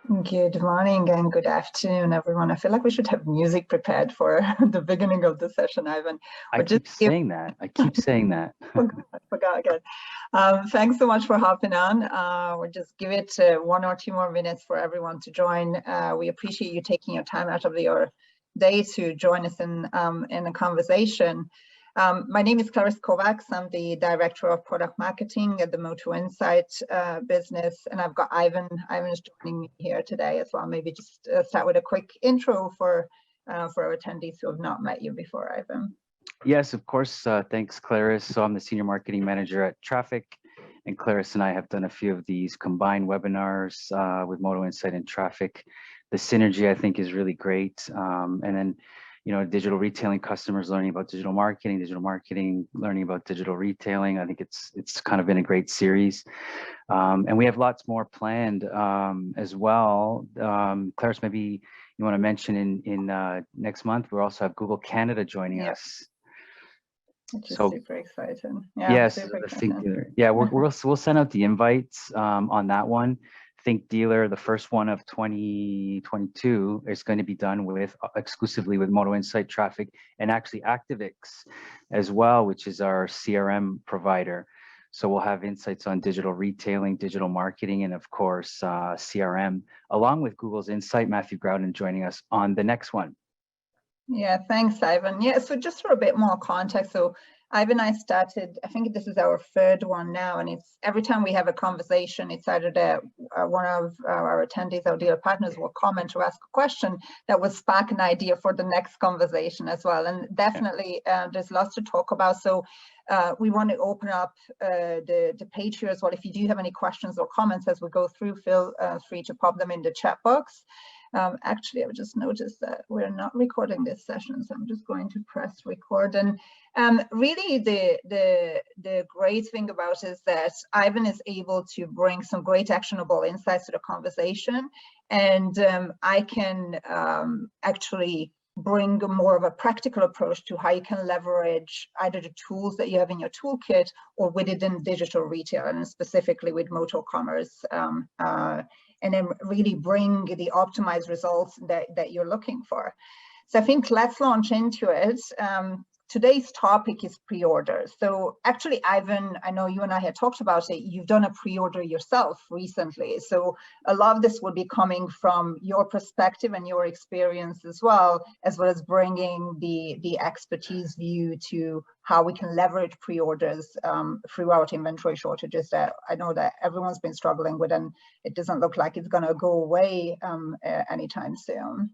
Good morning and good afternoon, everyone. I feel like we should have music prepared for the beginning of the session, Ivan. I keep saying that. I keep saying that. Forgot again. Thanks so much for hopping on. We'll just give it 1 or 2 more minutes for everyone to join. We appreciate you taking your time out of your day to join us in a conversation. My name is Klaris Kovacs. I'm the Director of Product Marketing at the Motoinsight business, and I've got Ivan. Ivan is joining me here today as well. Maybe just start with a quick intro for our attendees who have not met you before, Ivan. Yes, of course. Thanks, Klaris. So I'm the Senior Marketing Manager at Traffic, and Klaris and I have done a few of these combined webinars with Motoinsight and Traffic. The synergy, I think, is really great. And then, digital retailing customers learning about digital marketing learning about digital retailing. I think it's kind of been a great series. And we have lots more planned as well. Klaris, maybe you want to mention in next month, we'll also have Google Canada joining us. Which is super exciting. Yes, the Think Dealer. Yeah, we'll send out the invites on that one. Think Dealer, the first one of 2022, is going to be done with exclusively with Motoinsight, Traffic, and actually ActiveX as well, which is our CRM provider. So we'll have insights on digital retailing, digital marketing, and of course, CRM, along with Google's Insight. Matthew Groudon joining us on the next one. Yeah, thanks, Ivan. Yeah, so just for a bit more context, so Ivan and I started, I think this is our 3rd one now, and it's every time we have a conversation, it's either that one of our attendees, our dealer partners, will comment or ask a question that will spark an idea for the next conversation as well. And definitely there's lots to talk about. So we want to open up the page here as well. If you do have any questions or comments as we go through, feel free to pop them in the chat box. Actually, I've just noticed that we're not recording this session, so I'm just going to press record. And really, the great thing about it is that Ivan is able to bring some great actionable insights to the conversation, and I can actually bring more of a practical approach to how you can leverage either the tools that you have in your toolkit or within digital retail, and specifically with motor commerce. And then really bring the optimized results that you're looking for. So I think let's launch into it. Today's topic is pre-order. So actually, Ivan, I know you and I had talked about it. You've done a pre-order yourself recently. So a lot of this will be coming from your perspective and your experience as well as bringing the expertise view to how we can leverage pre-orders throughout inventory shortages that I know that everyone's been struggling with, and it doesn't look like it's going to go away anytime soon.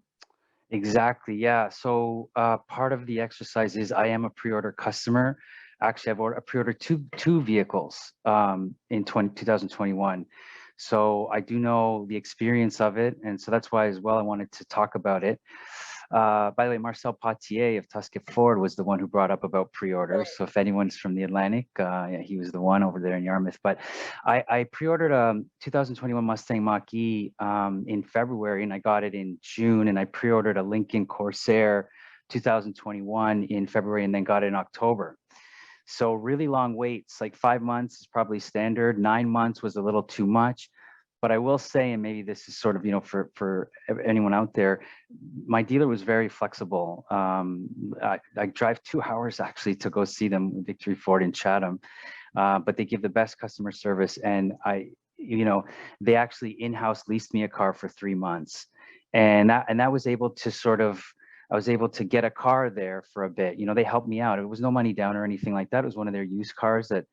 Exactly. Yeah. So part of the exercise is I am a pre-order customer. Actually, I've pre-ordered two vehicles in 2021. So I do know the experience of it. And so that's why as well, I wanted to talk about it. By the way, Marcel Potier of Tuscan Ford was the one who brought up about pre-orders. So if anyone's from the Atlantic, yeah, he was the one over there in Yarmouth. But I pre-ordered a 2021 Mustang Mach-E in February, and I got it in June. And I pre-ordered a Lincoln Corsair 2021 in February, and then got it in October. So really long waits, like 5 months is probably standard. 9 months was a little too much. But I will say, and maybe this is sort of, for anyone out there, my dealer was very flexible. I drive 2 hours actually to go see them, Victory Ford in Chatham, but they give the best customer service. And they actually in-house leased me a car for 3 months, and that was able to I was able to get a car there for a bit. They helped me out. It was no money down or anything like that. It was one of their used cars that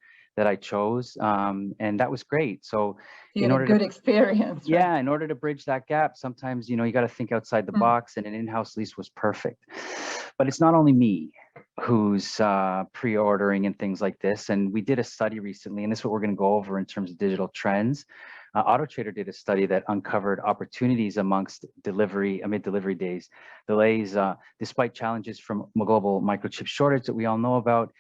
I chose, and that was great. So you had a good experience. Right? Yeah, in order to bridge that gap, sometimes you got to think outside the box, and an in-house lease was perfect. But it's not only me who's pre-ordering and things like this. And we did a study recently, and this is what we're going to go over in terms of digital trends. AutoTrader did a study that uncovered opportunities amongst amid delivery delays, despite challenges from global microchip shortage that we all know about.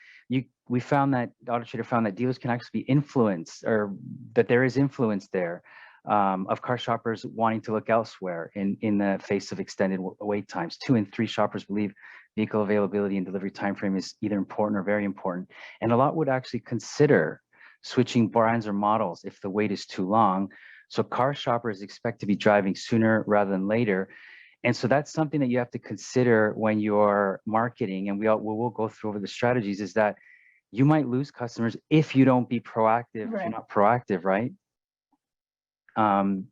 We found that AutoTrader found that dealers can actually be influenced, or that there is influence there of car shoppers wanting to look elsewhere in the face of extended wait times. 2 in 3 shoppers believe vehicle availability and delivery timeframe is either important or very important, and a lot would actually consider switching brands or models if the wait is too long. So car shoppers expect to be driving sooner rather than later. And so that's something that you have to consider when you're marketing. And we'll go through over the strategies, is that you might lose customers if you don't be proactive, if you're not proactive, right? And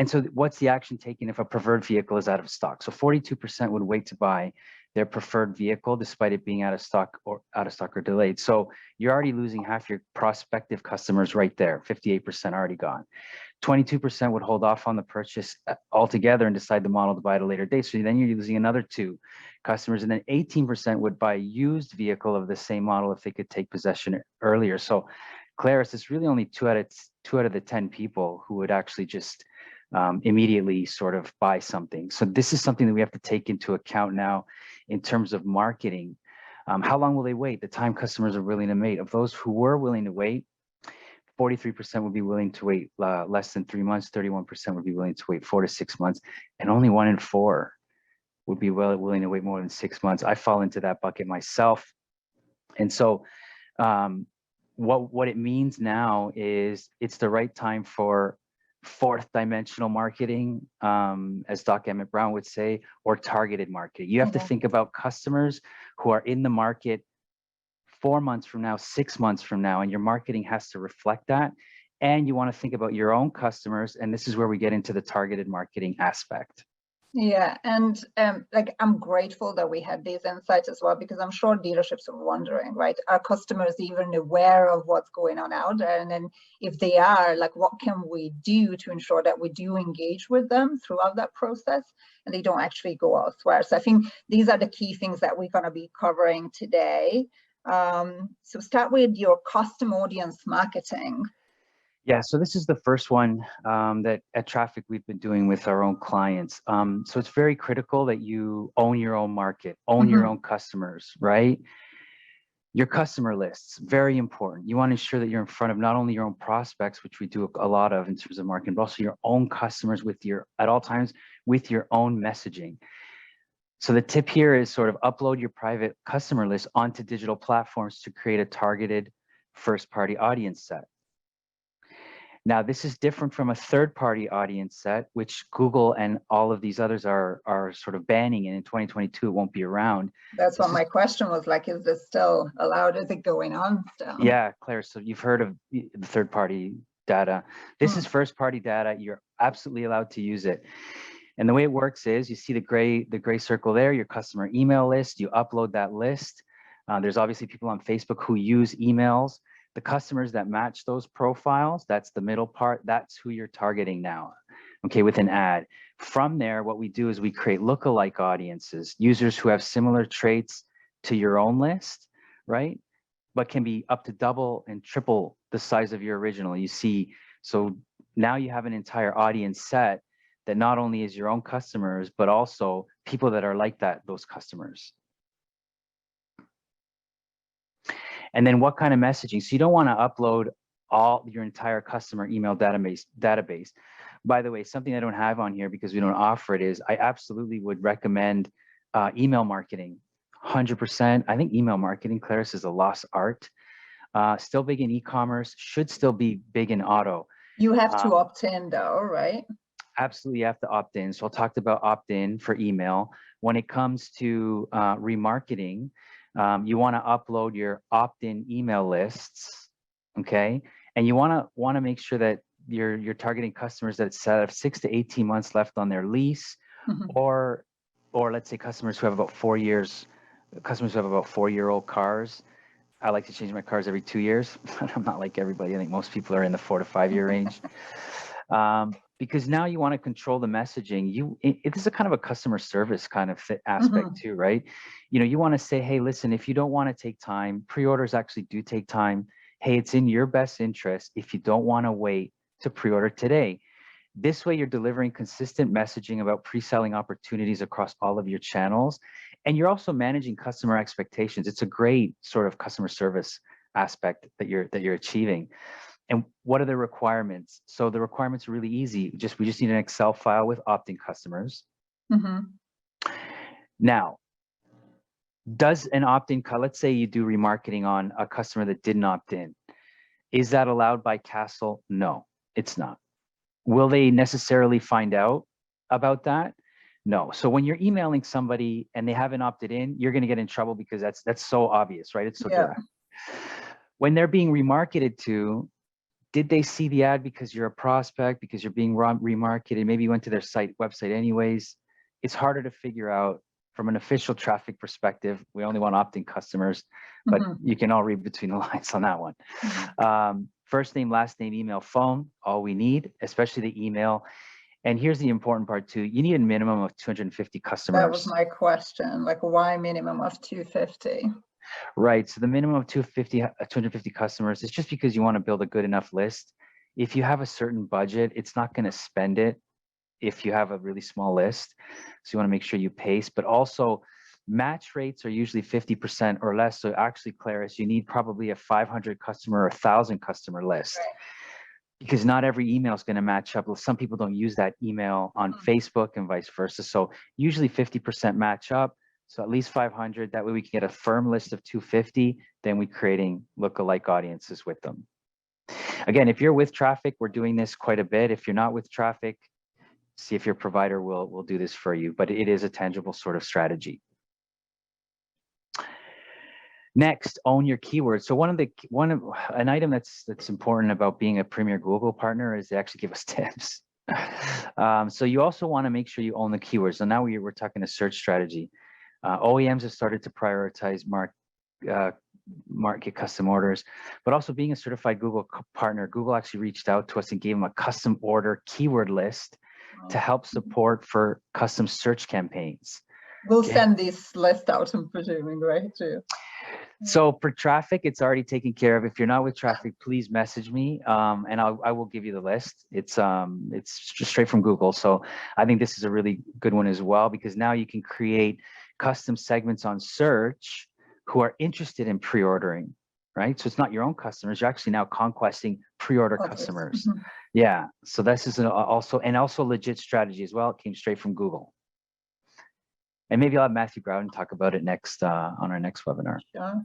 so what's the action taken if a preferred vehicle is out of stock? So 42% would wait to buy their preferred vehicle despite it being out of stock or delayed. So you're already losing half your prospective customers right there, 58% already gone. 22% would hold off on the purchase altogether and decide the model to buy at a later date. So then you're losing another 2 customers. And then 18% would buy a used vehicle of the same model if they could take possession earlier. So Klaris, it's really only 2 out of the 10 people who would actually just immediately sort of buy something. So this is something that we have to take into account now in terms of marketing. How long will they wait? The time customers are willing to wait. Of those who were willing to wait, 43% would be willing to wait less than 3 months, 31% would be willing to wait 4 to 6 months, and only 1 in 4 would be willing to wait more than 6 months. I fall into that bucket myself. And so what it means now is it's the right time for fourth dimensional marketing, as Doc Emmett Brown would say, or targeted marketing. You have to think about customers who are in the market 4 months from now, 6 months from now, and your marketing has to reflect that. And you want to think about your own customers, and this is where we get into the targeted marketing aspect. Yeah, and like I'm grateful that we had these insights as well, because I'm sure dealerships are wondering, right? Are customers even aware of what's going on out there? And then if they are, like, what can we do to ensure that we do engage with them throughout that process and they don't actually go elsewhere? So I think these are the key things that we're going to be covering today. So start with your custom audience marketing. Yeah, so this is the first one that at Traffic we've been doing with our own clients. So it's very critical that you own your own market, own your own customers, right? Your customer lists, very important. You want to ensure that you're in front of not only your own prospects, which we do a lot of in terms of marketing, but also your own customers at all times with your own messaging. So the tip here is sort of upload your private customer list onto digital platforms to create a targeted first-party audience set. Now, this is different from a third-party audience set, which Google and all of these others are sort of banning, and in 2022 it won't be around. That's what my question was, like, is this still allowed? Is it going on still? Yeah, Claire, so you've heard of the third-party data. This is first-party data. You're absolutely allowed to use it. And the way it works is you see the gray circle there, your customer email list. You upload that list. There's obviously people on Facebook who use emails. The customers that match those profiles, that's the middle part, that's who you're targeting now, okay, with an ad. From there, what we do is we create lookalike audiences, users who have similar traits to your own list, right? But can be up to double and triple the size of your original. You see, so now you have an entire audience set that not only is your own customers, but also people that are like that, those customers. And then what kind of messaging? So you don't want to upload all your entire customer email database. By the way, something I don't have on here because we don't offer it is I absolutely would recommend email marketing, 100%. I think email marketing, Klaris, is a lost art. Still big in e-commerce, should still be big in auto. You have to opt in though, right? Absolutely, you have to opt in. So I talked about opt-in for email. When it comes to remarketing, you want to upload your opt-in email lists, okay? And you want to make sure that you're targeting customers that have 6 to 18 months left on their lease, or let's say customers who have about 4 years, customers who have about 4-year-old cars. I like to change my cars every 2 years. I'm not like everybody. I think most people are in the 4 to 5 year range. Because now you want to control the messaging. This is a kind of a customer service kind of aspect too, right? You want to say, hey, listen, if you don't want to take time, pre-orders actually do take time. Hey, it's in your best interest if you don't want to wait to pre-order today. This way you're delivering consistent messaging about pre-selling opportunities across all of your channels. And you're also managing customer expectations. It's a great sort of customer service aspect that you're achieving. And what are the requirements? So the requirements are really easy. We just need an Excel file with opt-in customers. Now, does an opt-in, let's say you do remarketing on a customer that didn't opt in. Is that allowed by Castle? No. it's not. Will they necessarily find out about that? No. So when you're emailing somebody and they haven't opted in, you're going to get in trouble because that's so obvious, right? It's so direct. When they're being remarketed to, did they see the ad because you're a prospect, because you're being remarketed? Maybe you went to their website anyways. It's harder to figure out from an official traffic perspective. We only want opt-in customers, but you can all read between the lines on that one. First name, last name, email, phone, all we need, especially the email. And here's the important part too. You need a minimum of 250 customers. That was my question. Like, why minimum of 250? Right. So the minimum of 250 customers is just because you want to build a good enough list. If you have a certain budget, it's not going to spend it if you have a really small list. So you want to make sure you pace, but also match rates are usually 50% or less. So actually, Klaris, you need probably a 500 customer or 1,000 customer list. Right. Because not every email is going to match up. Well, some people don't use that email on Facebook and vice versa. So usually 50% match up. So at least 500. That way we can get a firm list of 250. Then we're creating lookalike audiences with them. Again, if you're with traffic, we're doing this quite a bit. If you're not with traffic, see if your provider will do this for you. But it is a tangible sort of strategy. Next, own your keywords. So an item that's important about being a premier Google partner is they actually give us tips. So you also want to make sure you own the keywords. So now we're talking a search strategy. OEMs have started to prioritize market custom orders, but also being a certified Google partner, Google actually reached out to us and gave them a custom order keyword list to help support for custom search campaigns. We'll send this list out, I'm presuming, right? Too. So for traffic, it's already taken care of. If you're not with traffic, please message me, and I will give you the list. It's just straight from Google. So I think this is a really good one as well, because now you can create custom segments on search who are interested in pre-ordering, right? So it's not your own customers. You're actually now conquesting pre-order customers. Yeah. So this is also legit strategy as well. It came straight from Google. And maybe I'll have Matthew Browden talk about it next on our next webinar. Sure.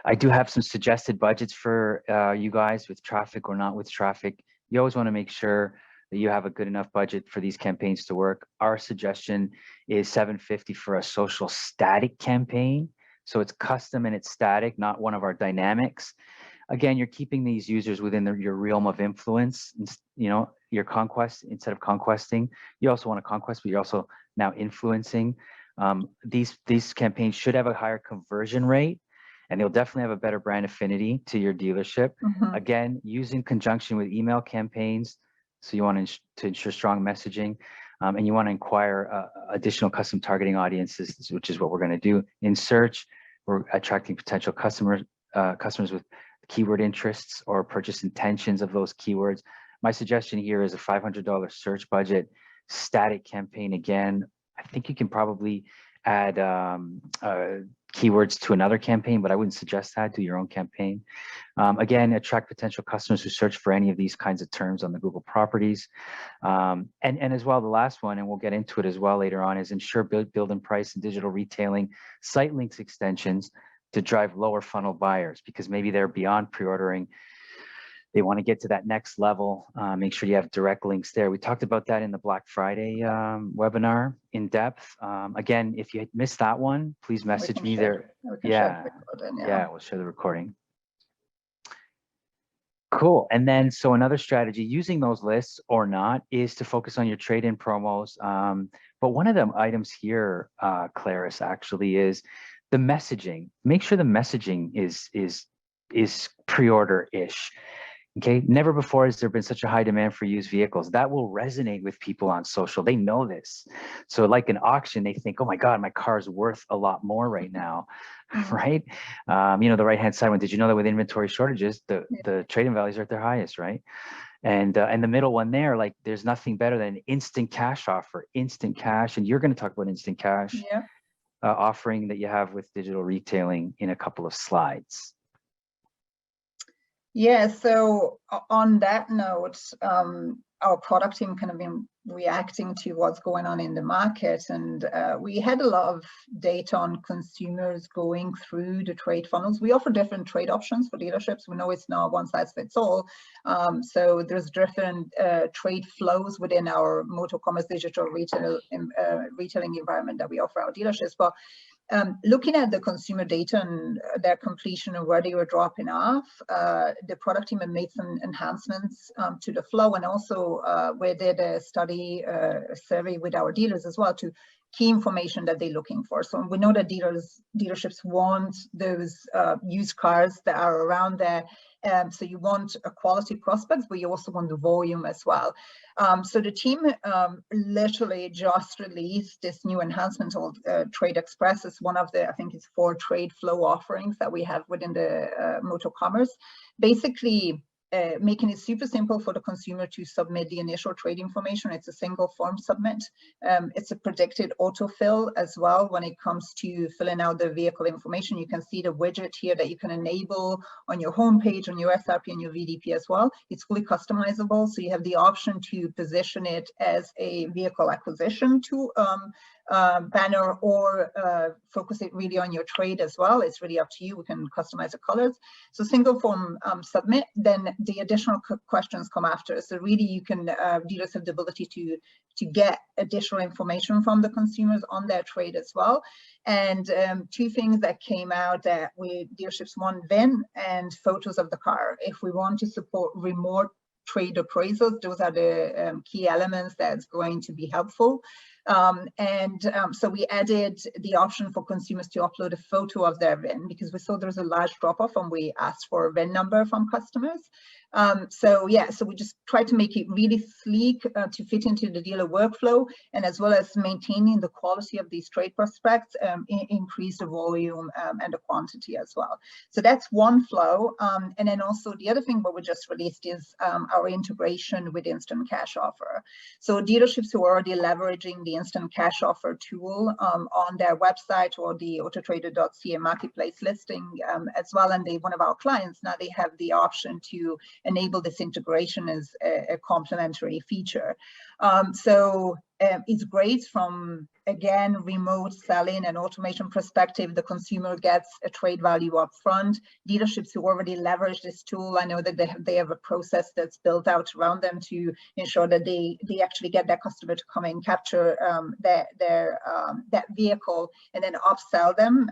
I do have some suggested budgets for you guys with traffic or not with traffic. You always want to make sure that you have a good enough budget for these campaigns to work. Our suggestion is $750 for a social static campaign. So it's custom and it's static, not one of our dynamics. Again, you're keeping these users within your realm of influence. You know, your conquest instead of conquesting. You also want to conquest, but you're also now influencing. These campaigns should have a higher conversion rate, and they'll definitely have a better brand affinity to your dealership. Again, use in conjunction with email campaigns. So you want to ensure strong messaging, and you want to inquire additional custom targeting audiences, which is what we're going to do in search. We're attracting potential customers with keyword interests or purchase intentions of those keywords. My suggestion here is a $500 search budget, static campaign. Again, I think you can probably add keywords to another campaign, but I wouldn't suggest that. Do your own campaign. Again, attract potential customers who search for any of these kinds of terms on the Google properties. And as well, the last one, and we'll get into it as well later on, is ensure build and price and digital retailing site links extensions to drive lower funnel buyers, because maybe they're beyond pre-ordering. They want to get to that next level. Make sure you have direct links there. We talked about that in the Black Friday webinar in depth. Again, if you missed that one, please message me there. Yeah, we'll share the recording. Cool. And then, so another strategy using those lists or not is to focus on your trade-in promos. But one of the items here, Klaris, actually is the messaging. Make sure the messaging is pre-order-ish. Okay, never before has there been such a high demand for used vehicles. That will resonate with people on social. They know this. So like an auction, they think, oh my God, my car is worth a lot more right now, right? You know, the right-hand side one, did you know that with inventory shortages, the trade-in values are at their highest, right? And the middle one there, like there's nothing better than an instant cash offer, instant cash. And you're going to talk about instant cash offering that you have with digital retailing in a couple of slides. Yeah, so on that note, our product team kind of been reacting to what's going on in the market, and we had a lot of data on consumers going through the trade funnels. We offer different trade options for dealerships. We know it's not one size fits all, so there's different trade flows within our Motocommerce digital retailing environment that we offer our dealerships. But looking at the consumer data and their completion and where they were dropping off, the product team had made some enhancements to the flow, and also we did a study, a survey with our dealers as well to key information that they're looking for. So we know that dealerships want those used cars that are around there. So you want a quality prospects, but you also want the volume as well. So the team literally just released this new enhancement called Trade Express. It's one of the, I think it's 4 trade flow offerings that we have within the Motocommerce. Basically, making it super simple for the consumer to submit the initial trade information. It's a single form submit. It's a predicted autofill as well when it comes to filling out the vehicle information. You can see the widget here that you can enable on your homepage, on your SRP and your VDP as well. It's fully customizable, so you have the option to position it as a vehicle acquisition to banner, or focus it really on your trade as well. It's really up to you. We can customize the colors. So single form submit, then the additional questions come after. So really you can, dealers have the ability to get additional information from the consumers on their trade as well. And 2 things that came out that dealerships want: VIN and photos of the car. If we want to support remote trade appraisals, those are the key elements that's going to be helpful. So we added the option for consumers to upload a photo of their VIN, because we saw there's a large drop-off when we asked for a VIN number from customers. So we just try to make it really sleek to fit into the dealer workflow, and as well as maintaining the quality of these trade prospects, increase the volume and the quantity as well. So that's one flow. And then also the other thing what we just released is our integration with Instant Cash Offer. So dealerships who are already leveraging the Instant Cash Offer tool on their website or the autotrader.ca marketplace listing as well, and one of our clients, now they have the option to enable this integration as a complementary feature. It's great from, again, remote selling and automation perspective. The consumer gets a trade value up front. Dealerships who already leverage this tool, I know that they have a process that's built out around them to ensure that they actually get their customer to come and capture that vehicle, and then upsell them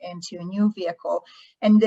into a new vehicle. And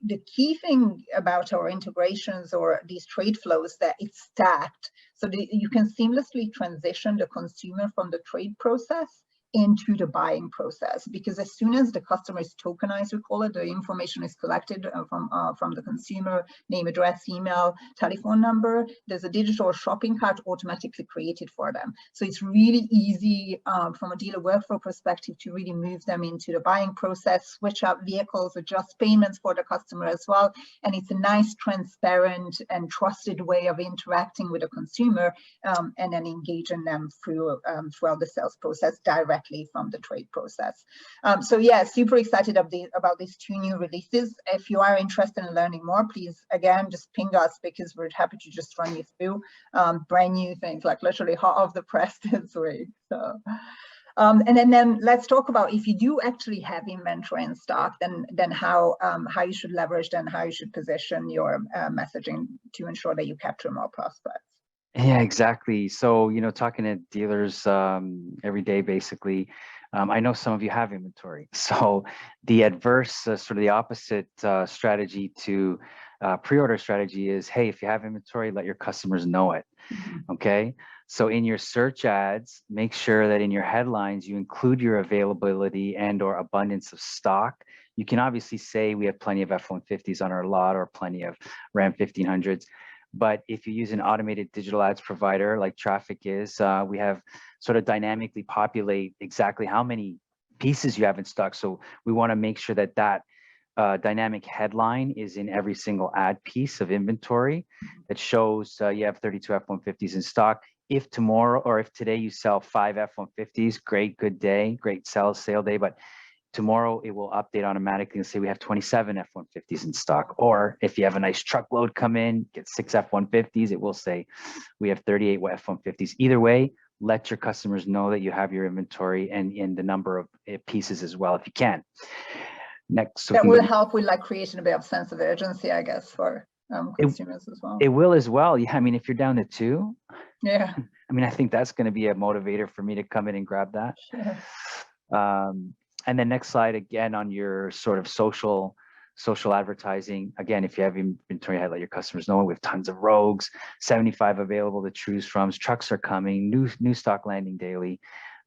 the key thing about our integrations or these trade flows, that it's stacked, so you can seamlessly transition the consumer from the trade process into the buying process, because as soon as the customer is tokenized, we call it, the information is collected from the consumer, name, address, email, telephone number, there's a digital shopping cart automatically created for them. So it's really easy from a dealer workflow perspective to really move them into the buying process, switch out vehicles, adjust payments for the customer as well. And it's a nice, transparent and trusted way of interacting with the consumer and then engaging them throughout the sales process directly from the trade process. So yeah, super excited about these 2 new releases. If you are interested in learning more, please, again, just ping us, because we're happy to just run you through brand new things, like literally hot off the press this week. So and then let's talk about, if you do actually have inventory in stock, then how you should leverage, and how you should position your messaging to ensure that you capture more prospects. Yeah, exactly. So, talking to dealers every day, basically, I know some of you have inventory. So the adverse, sort of the opposite strategy to pre-order strategy is, hey, if you have inventory, let your customers know it. Okay. So in your search ads, make sure that in your headlines, you include your availability and or abundance of stock. You can obviously say we have plenty of F-150s on our lot, or plenty of Ram 1500s. But if you use an automated digital ads provider like Traffic is, we have sort of dynamically populate exactly how many pieces you have in stock. So we want to make sure that dynamic headline is in every single ad piece of inventory that shows you have 32 F-150s in stock. If tomorrow, or if today you sell 5 F-150s, great, good day, great sale day. But tomorrow it will update automatically and say we have 27 F-150s in stock. Or if you have a nice truckload come in, get 6 F-150s, it will say we have 38 F-150s. Either way, let your customers know that you have your inventory and in the number of pieces as well, if you can. Next, so that will help with like creating a bit of sense of urgency, I guess, for consumers as well. It will as well. Yeah, I mean, if you're down to 2, yeah, I mean, I think that's going to be a motivator for me to come in and grab that. Sure. And then next slide, again, on your sort of social advertising. Again, if you have inventory, let your customers know. We have tons of Rogues, 75 available to choose from. Trucks are coming, new stock landing daily.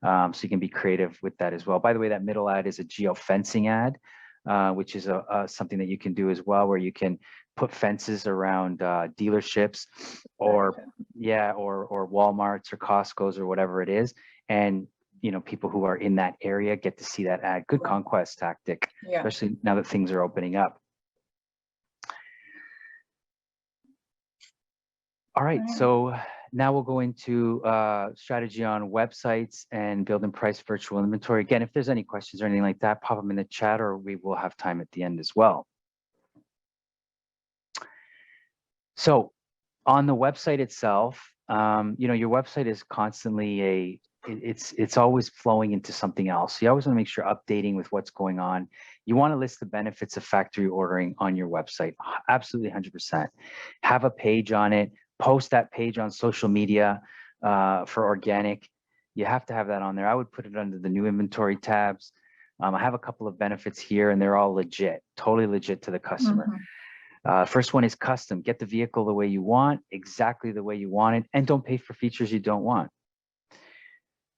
So you can be creative with that as well. By the way, that middle ad is a geofencing ad, which is something that you can do as well, where you can put fences around dealerships or Walmarts or Costco's or whatever it is. And people who are in that area get to see that ad. Good conquest tactic, especially now that things are opening up. All right, so now we'll go into strategy on websites and build and price virtual inventory. Again, if there's any questions or anything like that, pop them in the chat, or we will have time at the end as well. So on the website itself, your website is constantly it's always flowing into something else. So you always want to make sure updating with what's going on. You want to list the benefits of factory ordering on your website. Absolutely 100%. Have a page on it. Post that page on social media for organic. You have to have that on there. I would put it under the new inventory tabs. I have a couple of benefits here, and they're all legit, totally legit to the customer. First one is custom. Get the vehicle the way you want, exactly the way you want it, and don't pay for features you don't want.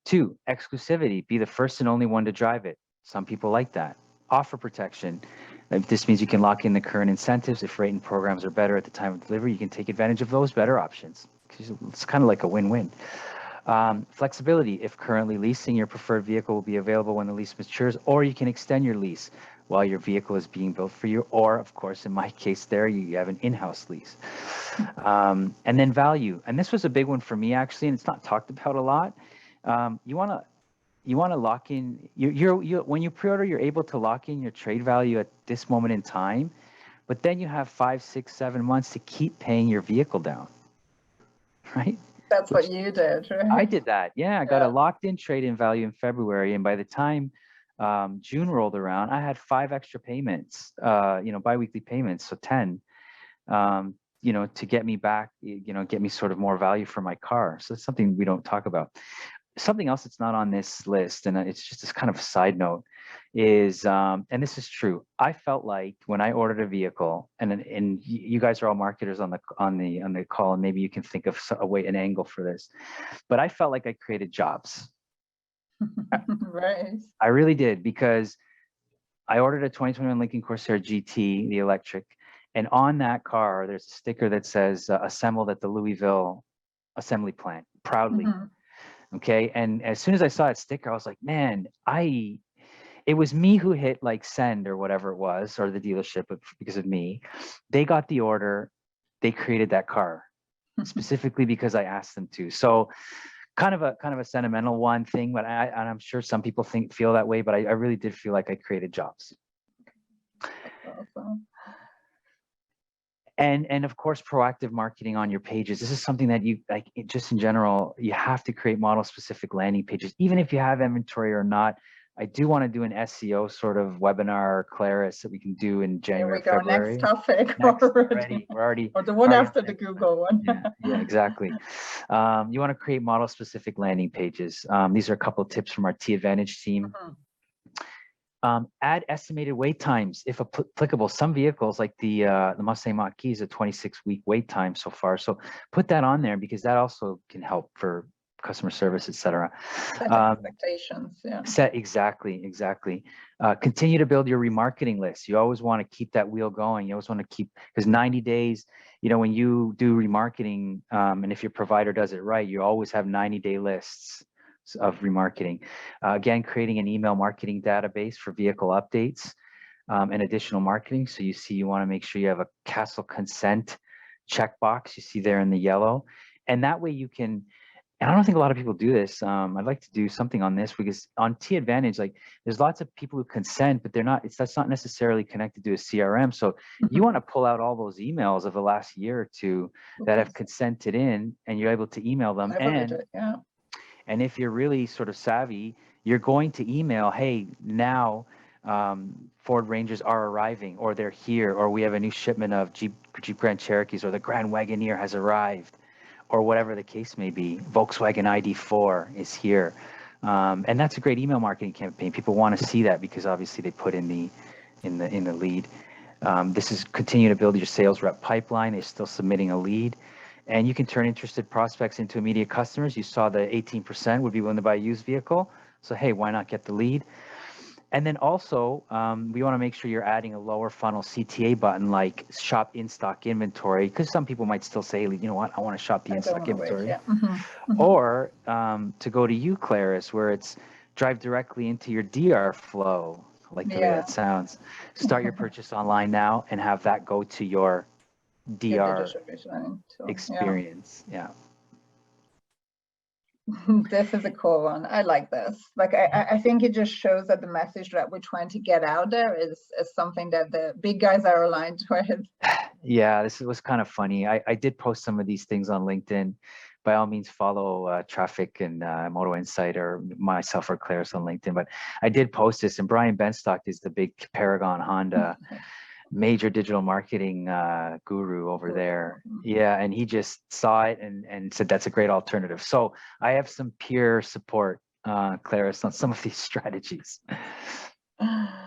2, exclusivity. Be the first and only one to drive it. Some people like that. Offer protection. This means you can lock in the current incentives. If rate and programs are better at the time of delivery, you can take advantage of those better options. It's kind of like a win-win. Flexibility. If currently leasing, your preferred vehicle will be available when the lease matures, or you can extend your lease while your vehicle is being built for you. Or, of course, in my case there, you have an in-house lease. And then value. And this was a big one for me, actually, and it's not talked about a lot. You want to lock in, when you pre-order, you're able to lock in your trade value at this moment in time, but then you have 5, 6, 7 months to keep paying your vehicle down, right? That's what you did, right? I did that. Yeah, I got a locked in trade-in value in February, and by the time June rolled around, I had 5 extra payments, biweekly payments, so 10, to get me back, get me sort of more value for my car. So it's something we don't talk about. Something else that's not on this list, and it's just this kind of a side note, is, and this is true, I felt like when I ordered a vehicle, and you guys are all marketers on the call, and maybe you can think of an angle for this, but I felt like I created jobs. Right. I really did, because I ordered a 2021 Lincoln Corsair GT, the electric, and on that car, there's a sticker that says assembled at the Louisville assembly plant, proudly. Okay, and as soon as I saw that sticker, I was like, man, it was me who hit like send or whatever it was, or the dealership, because of me. They got the order, they created that car specifically because I asked them to. So kind of a sentimental one thing, but I'm sure some people feel that way, but I really did feel like I created jobs. Awesome. And of course, proactive marketing on your pages. This is something that you like, just in general, you have to create model specific landing pages, even if you have inventory or not. I do want to do an SEO sort of webinar, Klaris, that we can do in January, February. Next topic. We're already or the one after the Google one. yeah, exactly. You want to create model specific landing pages. These are a couple of tips from our T Advantage team. Add estimated wait times if applicable. Some vehicles like the Mustang Mach-E is a 26-week wait time so far. So put that on there, because that also can help for customer service, etc. Set expectations. Yeah. Exactly. Continue to build your remarketing list. You always want to keep that wheel going. You always want to keep, because 90 days, when you do remarketing, and if your provider does it right, you always have 90-day lists of remarketing. Again, creating an email marketing database for vehicle updates and additional marketing. So you want to make sure you have a castle consent checkbox you see there in the yellow. And that way you can, and I don't think a lot of people do this. I'd like to do something on this because on T Advantage, like there's lots of people who consent, but that's not necessarily connected to a CRM. So you want to pull out all those emails of the last year or two that have consented in, and you're able to email them. And if you're really sort of savvy, you're going to email, hey, now Ford Rangers are arriving, or they're here, or we have a new shipment of Jeep Grand Cherokees, or the Grand Wagoneer has arrived, or whatever the case may be. Volkswagen ID4 is here. And that's a great email marketing campaign. People want to see that because obviously they put in the lead. This is continue to build your sales rep pipeline. They're still submitting a lead. And you can turn interested prospects into immediate customers. You saw the 18% would be willing to buy a used vehicle. So, hey, why not get the lead? And then also, we want to make sure you're adding a lower funnel CTA button like shop in-stock inventory, because some people might still say, you know what, I want to shop the in-stock inventory. Or to go to you, Klaris, where it's drive directly into your DR flow, like the way that sounds. Start your purchase online now and have that go to your DR experience. Yeah. This is a cool one. I like this. Like, I think it just shows that the message that we're trying to get out there is something that the big guys are aligned with. Yeah, this was kind of funny. I did post some of these things on LinkedIn. By all means, follow Traffic and Motoinsight or myself or Klaris on LinkedIn. But I did post this, and Brian Benstock is the big Paragon Honda major digital marketing guru over there. Yeah, and he just saw it and said that's a great alternative. So I have some peer support, Klaris, on some of these strategies. And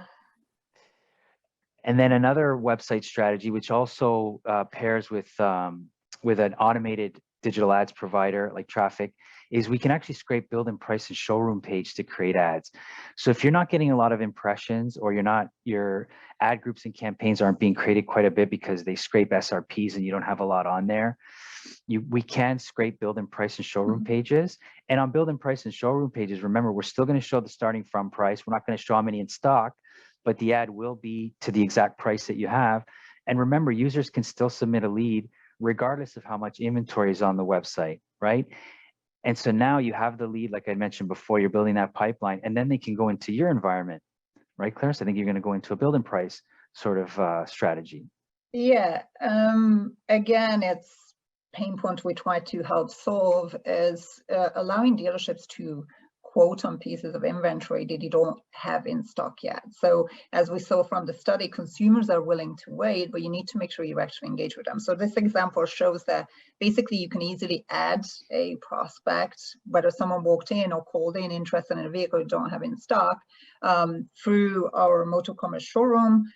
then another website strategy, which also pairs with an automated digital ads provider like Traffic, is we can actually scrape build and price and showroom page to create ads. So if you're not getting a lot of impressions, or your ad groups and campaigns aren't being created quite a bit because they scrape SRPs and you don't have a lot on there, we can scrape build and price and showroom pages. And on build and price and showroom pages, remember, we're still going to show the starting from price. We're not going to show how many in stock, but the ad will be to the exact price that you have. And remember, users can still submit a lead regardless of how much inventory is on the website, right? And so now you have the lead, like I mentioned before, you're building that pipeline, and then they can go into your environment, right, Klaris? I think you're going to go into a build and price sort of strategy. Yeah. Again, it's pain point we try to help solve is allowing dealerships to quote on pieces of inventory that you don't have in stock yet. So as we saw from the study, consumers are willing to wait, but you need to make sure you actually engage with them. So this example shows that basically you can easily add a prospect, whether someone walked in or called in interested in a vehicle you don't have in stock, through our Motor Commerce showroom.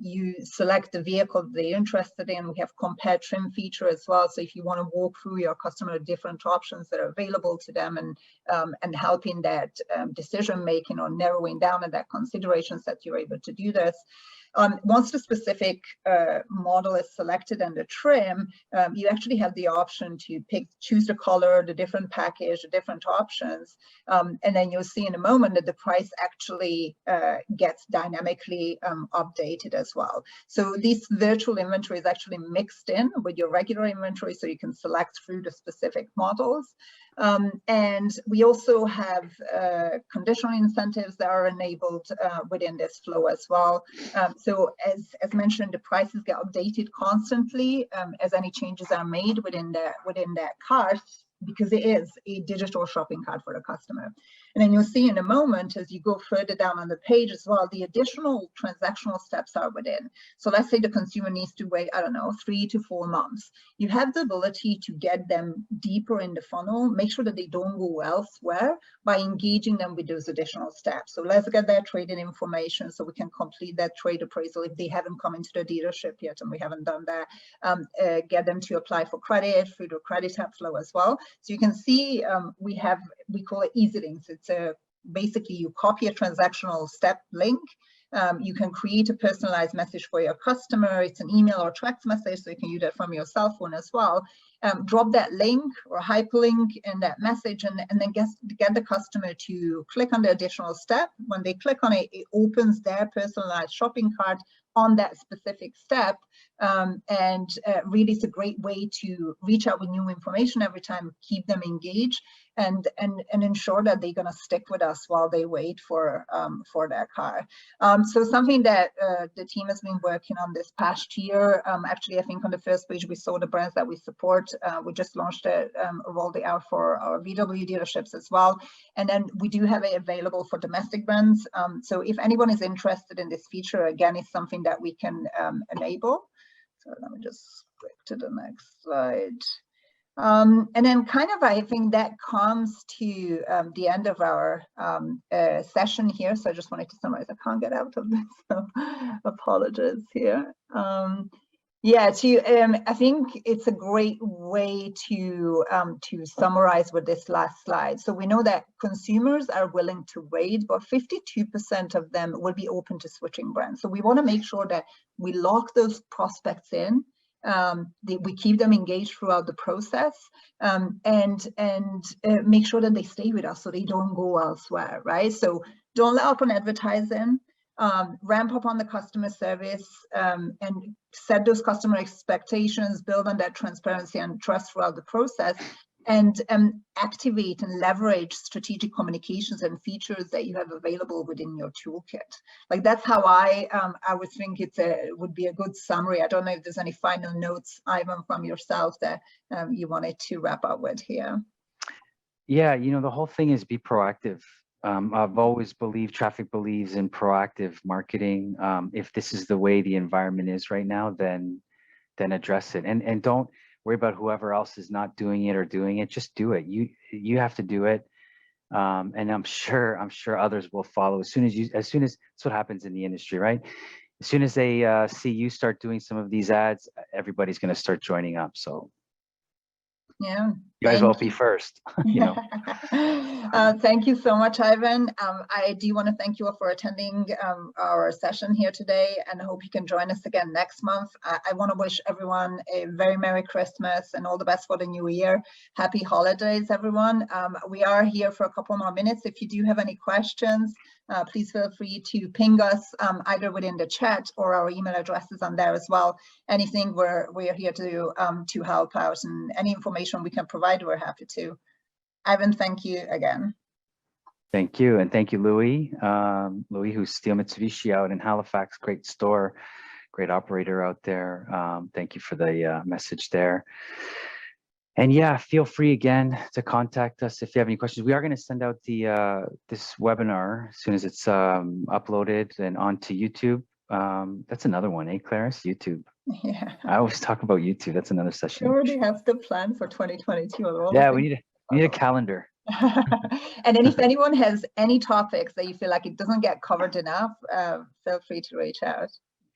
You select the vehicle they're interested in. We have compare trim feature as well. So if you want to walk through your customer different options that are available to them and helping that decision making or narrowing down and that considerations, that you're able to do this. Once the specific model is selected and the trim, you actually have the option to choose the color, the different package, the different options, and then you'll see in a moment that the price actually gets dynamically updated as well. So this virtual inventory is actually mixed in with your regular inventory, so you can select through the specific models. And we also have conditional incentives that are enabled within this flow as well. So as mentioned, the prices get updated constantly as any changes are made within that cart, because it is a digital shopping cart for the customer. And then you'll see in a moment, as you go further down on the page as well, the additional transactional steps are within. So let's say the consumer needs to wait, I don't know, 3 to 4 months. You have the ability to get them deeper in the funnel, make sure that they don't go elsewhere by engaging them with those additional steps. So let's get their trade-in information so we can complete that trade appraisal if they haven't come into the dealership yet and we haven't done that. Get them to apply for credit through the credit tab flow as well. So you can see we call it easy links. It's basically you copy a transactional step link. You can create a personalized message for your customer. It's an email or text message, so you can use that from your cell phone as well. Drop that link or hyperlink in that message, and then get the customer to click on the additional step. When they click on it, it opens their personalized shopping cart on that specific step. And really it's a great way to reach out with new information every time, keep them engaged, and ensure that they're going to stick with us while they wait for their car. So something that the team has been working on this past year, actually I think on the first page we saw the brands that we support. We just launched it, rolled it out for our VW dealerships as well, and then we do have it available for domestic brands. So if anyone is interested in this feature, again, it's something that we can enable. So let me just click to the next slide. And then kind of, I think that comes to the end of our session here. So I just wanted to summarize. I can't get out of this, so apologies here. Yeah, I think it's a great way to summarize with this last slide. So we know that consumers are willing to wait, but 52% of them will be open to switching brands. So we want to make sure that we lock those prospects in. We keep them engaged throughout the process, and make sure that they stay with us so they don't go elsewhere, right? So don't let up on advertising. Ramp up on the customer service, and set those customer expectations, build on that transparency and trust throughout the process, and activate and leverage strategic communications and features that you have available within your toolkit. Like that's how I would think it would be a good summary. I don't know if there's any final notes, Ivan, from yourself that you wanted to wrap up with here. Yeah, the whole thing is be proactive. I've always believed, traffic believes in proactive marketing. If this is the way the environment is right now, then address it, and don't worry about whoever else is not doing it or doing it. Just do it. You have to do it, and I'm sure others will follow as soon as that's what happens in the industry, right? As soon as they see you start doing some of these ads, everybody's going to start joining up. So. Yeah. You guys will be first, Thank you so much, Ivan. I do want to thank you all for attending our session here today, and I hope you can join us again next month. I want to wish everyone a very Merry Christmas and all the best for the new year. Happy holidays, everyone. We are here for a couple more minutes. If you do have any questions, please feel free to ping us either within the chat, or our email address is on there as well. Anything, we're here to help out, and any information we can provide, we're happy to. Ivan, thank you again. Thank you, and thank you, Louis. Louis, who's Steel Mitsubishi out in Halifax, great store, great operator out there. Thank you for the message there. And yeah, feel free again to contact us if you have any questions. We are going to send out the this webinar as soon as it's uploaded and onto YouTube. That's another one, Klaris? YouTube. Yeah. I always talk about YouTube. That's another session. We already have the plan for 2022. Yeah, we need a calendar. And then if anyone has any topics that you feel like it doesn't get covered enough, feel free to reach out.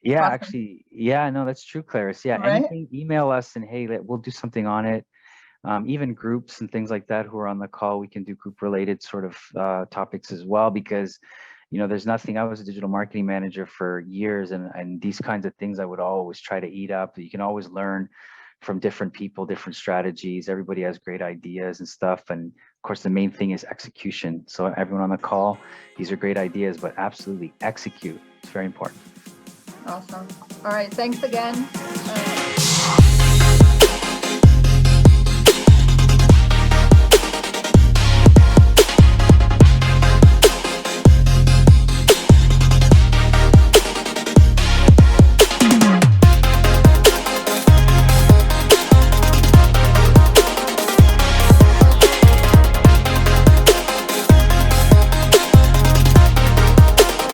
Yeah, Awesome. actually, yeah, no, that's true, Klaris. Yeah, Right? anything, email us and hey, we'll do something on it. Even groups and things like that who are on the call, we can do group related sort of topics as well, because there's nothing. I was a digital marketing manager for years, and these kinds of things I would always try to eat up. You can always learn from different people, different strategies. Everybody has great ideas and stuff. And of course, the main thing is execution. So everyone on the call, these are great ideas, but absolutely execute. It's very important. Awesome. All right. Thanks again.